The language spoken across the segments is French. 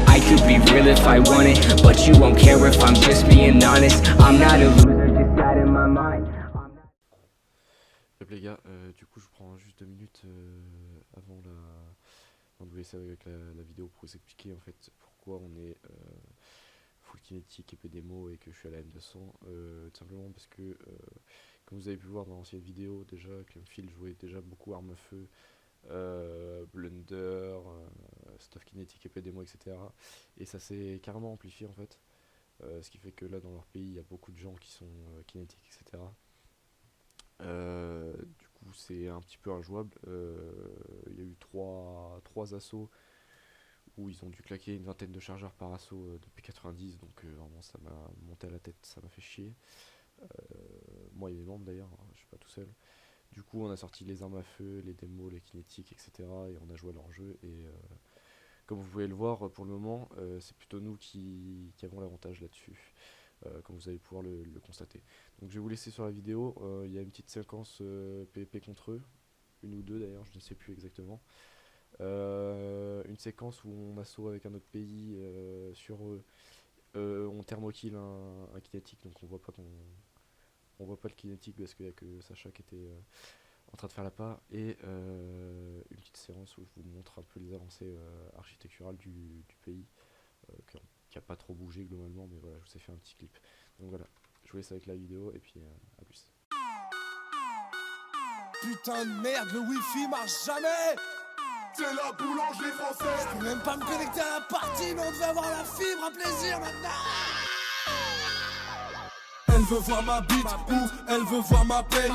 I could be real if I wanted, but you won't care if I'm just being honest. I'm not a loser, just out in my mind. Yep les gars, du coup je prends juste 2 minutes avant de vous laisser avec la vidéo pour vous expliquer en fait pourquoi on est full kinétique et démo et que je suis à la M200. Tout simplement parce que comme vous avez pu voir dans l'ancienne vidéo déjà, Clemfield jouait déjà beaucoup arme à feu, Blunder, stuff kinétique et démo, etc. Et ça s'est carrément amplifié en fait. Ce qui fait que là dans leur pays il y a beaucoup de gens qui sont kinétiques, etc. Du coup c'est un petit peu injouable. Il y a eu trois assauts où ils ont dû claquer une vingtaine de chargeurs par assaut depuis 90, donc vraiment ça m'a monté à la tête, ça m'a fait chier. Moi et mes membres d'ailleurs, hein, je suis pas tout seul. Du coup on a sorti les armes à feu, les démos, les kinétiques, etc. et on a joué à leur jeu et comme vous pouvez le voir pour le moment c'est plutôt nous qui avons l'avantage là-dessus. Comme vous allez pouvoir le constater. Donc je vais vous laisser sur la vidéo, il y a une petite séquence PvP contre eux, une ou deux d'ailleurs, je ne sais plus exactement. Une séquence où on assaut avec un autre pays sur eux, on thermokill un kinétique, donc on voit pas le kinétique parce qu'il n'y a que Sacha qui était en train de faire la part, et une petite séance où je vous montre un peu les avancées architecturales du pays, qui a pas trop bougé globalement, mais voilà, je vous ai fait un petit clip. Donc voilà, je vous laisse avec la vidéo et puis à plus. Putain de merde, le wifi marche jamais. C'est la boulangerie française. Je peux même pas me connecter à la partie, mais on devait avoir la fibre, un plaisir maintenant. Elle veut voir ma bite ou elle veut voir ma paye.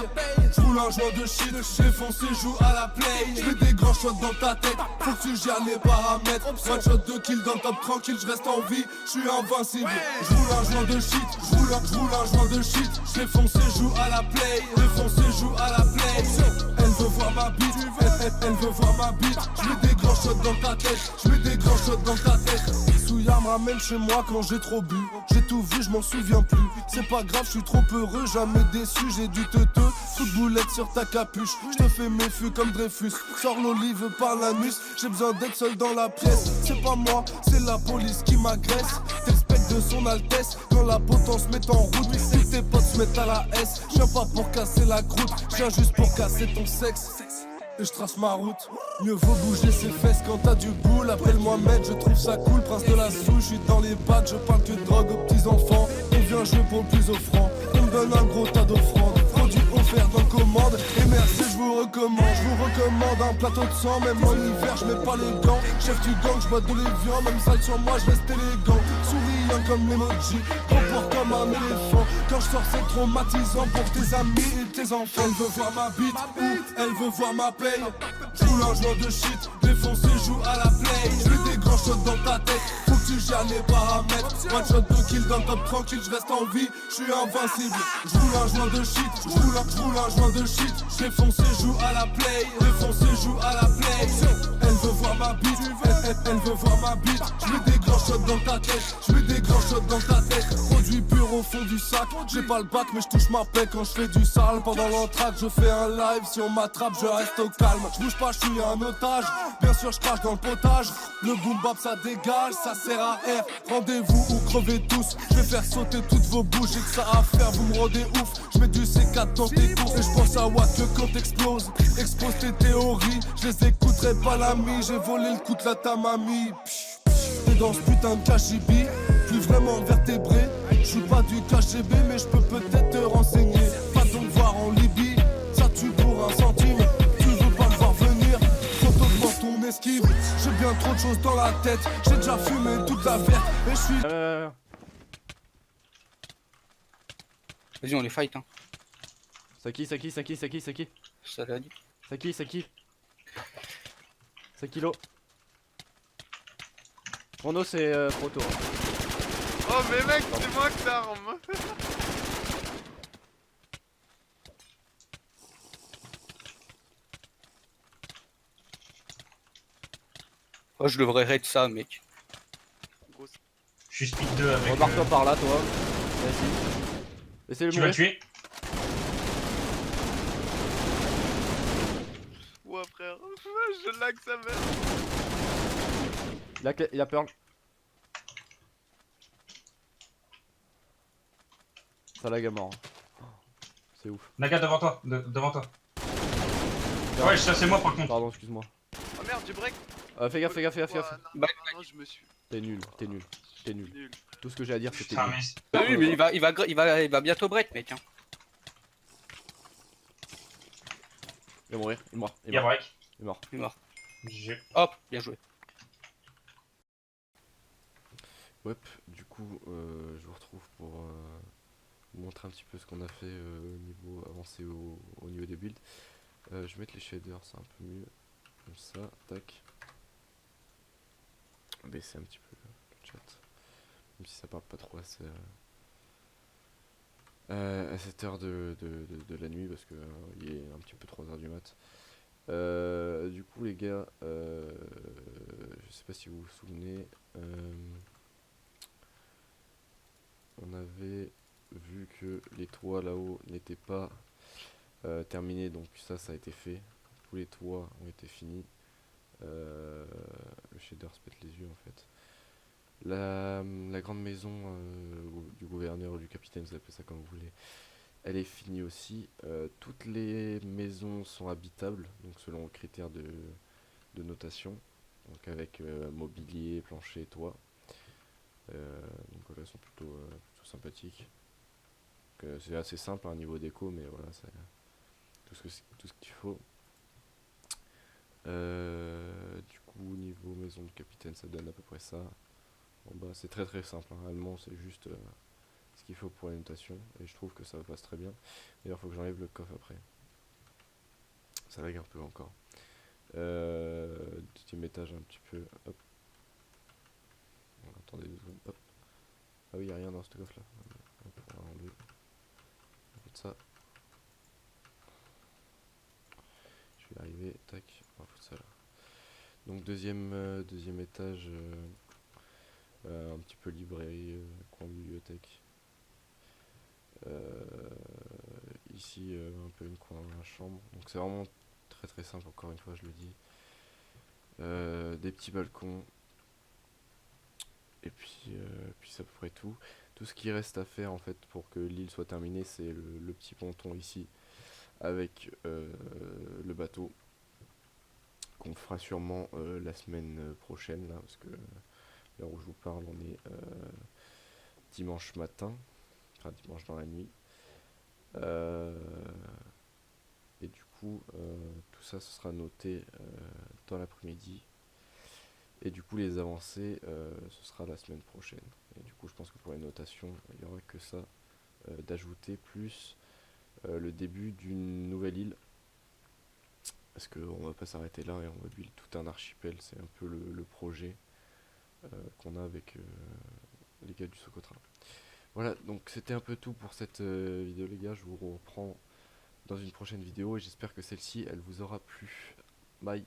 Je roule un joint de shit, j'ai foncé, joue à la play. Je mets des grands shots dans ta tête, faut que tu gères les paramètres. One shot 2 kills dans le top, tranquille, je reste en vie, je suis invincible. Je roule un joint de shit, je roule un joint de shit. J'ai foncé, joue à la play, j'ai foncé, joue à la play. Elle veut voir ma bite, elle veut voir ma bite. Je mets des grands shots dans ta tête, je mets des grands shots dans ta tête. Souillard me ramène chez moi quand j'ai trop bu. J'ai tout vu, je m'en souviens plus. C'est pas grave, je suis trop heureux, jamais déçu. J'ai dû te coup de boulette sur ta capuche. Je te fais mes fûts comme Dreyfus. Sors l'olive par l'anus. J'ai besoin d'être seul dans la pièce. C'est pas moi, c'est la police qui m'agresse. T'es le spectre de son altesse. Quand la potence met en route, si tes potes se mettent à la S. Je viens pas pour casser la croûte, je viens juste pour casser ton sexe. Et je trace ma route. Mieux vaut bouger ses fesses quand t'as du boule. Appelle-moi maître, je trouve ça cool. Prince de la souche, je suis dans les pattes. Je parle que de drogue aux petits enfants. On vient jouer pour le plus offrant. On me donne un gros tas d'offrandes. Produits offerts dans commande. Et merci, je vous recommande un plateau de sang. Même en hiver, je mets pas les gants. Chef du gang, je bois de l'évian. Même sale sur moi, je reste élégant. Souriant comme l'emoji, propre comme un éléphant. Quand je sors, c'est traumatisant pour tes amis et tes enfants. Elle veut voir ma bite ou elle veut voir ma paye. Je roule un joint de shit, défoncé, joue à la play. Je mets des grands shots dans ta tête, faut que tu gères les paramètres. One shot 2 kills dans le top, tranquille, je reste en vie, je suis invincible. Je roule un joint de shit, je roule un joint de shit. Défoncé, joue à la play, défoncé, joue à la play. Elle veut voir ma bite, elle veut voir ma bite. Je mets des grands shots dans ta tête, je mets des grands shots dans ta tête. Produit pur au fond du sac, j'ai pas le bac mais je touche ma paix quand je fais du sale. Pendant l'entraque, je fais un live, si on m'attrape, je reste au calme. Je bouge pas, je suis un otage, bien sûr je crache dans le potage. Le boom bap ça dégage, ça sert à R. Rendez-vous ou crevez tous, je vais faire sauter toutes vos bouches. J'ai que ça à faire, vous me rendez ouf. Je mets du C4 dans tes cours et je pense à what que quand t'exploses. Expose tes théories, je les écouterai pas l'ami. J'ai volé le coup de la ta mamie. T'es dans ce putain de KGB, plus vraiment vertébré. Je suis pas du KGB mais je peux peut-être te renseigner. Pas donc voir en Libye, ça tue pour un centime. Tu veux pas me voir venir, faut t'augmenter ton esquive. J'ai bien trop de choses dans la tête, j'ai déjà fumé toute la verte. Et je suis... Vas-y, on les fight, hein. Saki. Ça l'a dit. Saki. Sakilo. Chrono c'est proto. Oh mais mec, c'est moi que t'armes. Oh, je devrais raid ça, mec. Je suis speed 2 avec... Remarque-toi par là, toi. Vas-y. Laissez-le Tu vas mourir. tuer. Ouais frère, je lag sa mère. Il a Pearl. Ça lag à mort. Oh, c'est ouf. Naga devant toi, devant toi. Ouais, ça c'est moi par contre. Pardon, excuse-moi. Oh merde, du break. Fais gaffe, fais gaffe, fais gaffe, fais gaffe. Non, non, je me suis T'es nul, t'es nul, t'es nul. nul. Tout ce que j'ai à dire, c'est t'es Putain, nul. mais Ah oui, mais il va bientôt break, mec. Hein. Il va mourir, il est mort. il y a break. Il est mort. Il est mort. J'ai- Hop, bien joué. Ouais, du coup, je vous retrouve pour vous montrer un petit peu ce qu'on a fait au niveau avancé au niveau des builds. Je vais mettre les shaders, c'est un peu mieux. Comme ça, tac. Baisser un petit peu le chat. Même si ça parle pas trop à cette heure de la nuit, parce que il est un petit peu 3h du mat. Du coup, les gars, je sais pas si vous vous souvenez. On avait vu que les toits là-haut n'étaient pas terminés, donc ça a été fait. Tous les toits ont été finis. Le shader se pète les yeux en fait. La grande maison du gouverneur ou du capitaine, vous appelez ça comme vous voulez, elle est finie aussi. Toutes les maisons sont habitables, donc selon le critère de notation, donc avec mobilier, plancher, toit. Donc voilà, elles sont plutôt sympathiques. C'est assez simple à un niveau déco, mais voilà, c'est tout ce qu'il faut. Du coup, niveau maison de capitaine, ça donne à peu près ça. En bas, c'est très simple. Hein. Allemand, c'est juste ce qu'il faut pour la notation. Et je trouve que ça passe très bien. D'ailleurs, il faut que j'enlève le coffre après. Ça lag un peu encore. Deuxième étage, un petit peu. Hop. Attendez 2 secondes. Hop. Ah oui, il n'y a rien dans ce coffre là. Hop, on va enlever. On va foutre ça. Je vais y arriver. Tac. On va foutre ça là. Donc deuxième étage, un petit peu librairie, coin bibliothèque. Ici un peu une coin chambre. Donc c'est vraiment très simple, encore une fois je le dis. Des petits balcons. Et puis c'est à peu près tout. Tout ce qui reste à faire en fait pour que l'île soit terminée, c'est le petit ponton ici avec le bateau qu'on fera sûrement la semaine prochaine là, parce que l'heure où je vous parle on est dimanche matin, enfin dimanche dans la nuit. Et du coup tout ça ce sera noté dans l'après-midi. Et du coup les avancées ce sera la semaine prochaine. Et du coup je pense que pour les notations il n'y aura que ça d'ajouter, plus le début d'une nouvelle île. Parce qu'on va pas s'arrêter là et on va build tout un archipel, c'est un peu le projet qu'on a avec les gars du Socotra. Voilà, donc c'était un peu tout pour cette vidéo les gars, je vous reprends dans une prochaine vidéo et j'espère que celle-ci elle vous aura plu. Bye.